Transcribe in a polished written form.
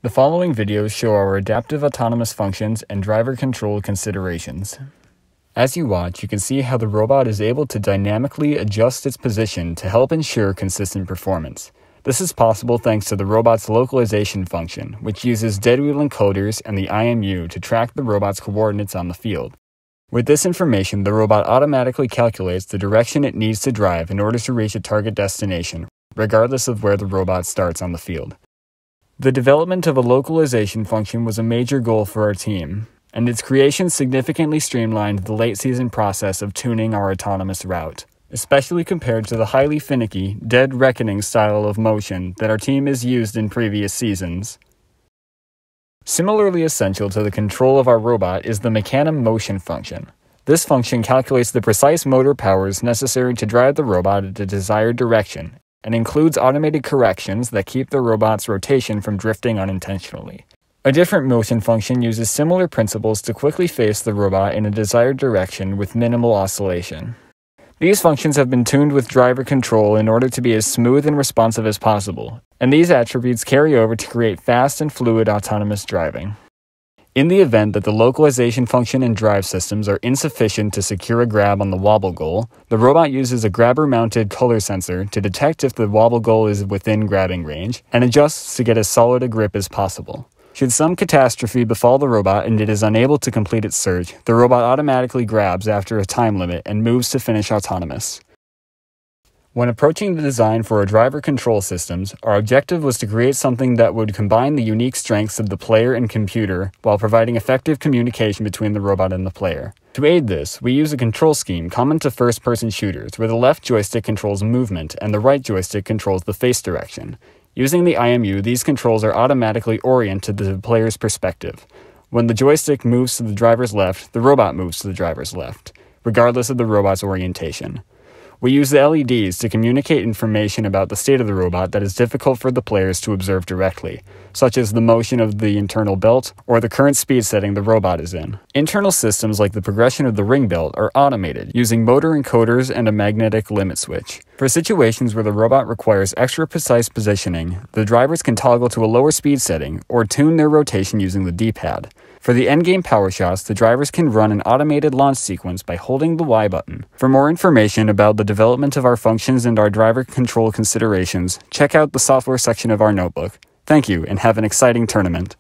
The following videos show our adaptive autonomous functions and driver control considerations. As you watch, you can see how the robot is able to dynamically adjust its position to help ensure consistent performance. This is possible thanks to the robot's localization function, which uses dead wheel encoders and the IMU to track the robot's coordinates on the field. With this information, the robot automatically calculates the direction it needs to drive in order to reach a target destination, regardless of where the robot starts on the field. The development of a localization function was a major goal for our team, and its creation significantly streamlined the late-season process of tuning our autonomous route, especially compared to the highly finicky, dead reckoning style of motion that our team has used in previous seasons. Similarly essential to the control of our robot is the Mecanum motion function. This function calculates the precise motor powers necessary to drive the robot in the desired direction, and includes automated corrections that keep the robot's rotation from drifting unintentionally. A different motion function uses similar principles to quickly face the robot in a desired direction with minimal oscillation. These functions have been tuned with driver control in order to be as smooth and responsive as possible, and these attributes carry over to create fast and fluid autonomous driving. In the event that the localization function and drive systems are insufficient to secure a grab on the wobble goal, the robot uses a grabber-mounted color sensor to detect if the wobble goal is within grabbing range, and adjusts to get as solid a grip as possible. Should some catastrophe befall the robot and it is unable to complete its surge, the robot automatically grabs after a time limit and moves to finish autonomous. When approaching the design for our driver control systems, our objective was to create something that would combine the unique strengths of the player and computer while providing effective communication between the robot and the player. To aid this, we use a control scheme common to first-person shooters, where the left joystick controls movement and the right joystick controls the face direction. Using the IMU, these controls are automatically oriented to the player's perspective. When the joystick moves to the driver's left, the robot moves to the driver's left, regardless of the robot's orientation. We use the LEDs to communicate information about the state of the robot that is difficult for the players to observe directly, such as the motion of the internal belt or the current speed setting the robot is in. Internal systems like the progression of the ring belt are automated, using motor encoders and a magnetic limit switch. For situations where the robot requires extra precise positioning, the drivers can toggle to a lower speed setting or tune their rotation using the D-pad. For the endgame power shots, the drivers can run an automated launch sequence by holding the Y button. For more information about the development of our functions and our driver control considerations, check out the software section of our notebook. Thank you, and have an exciting tournament.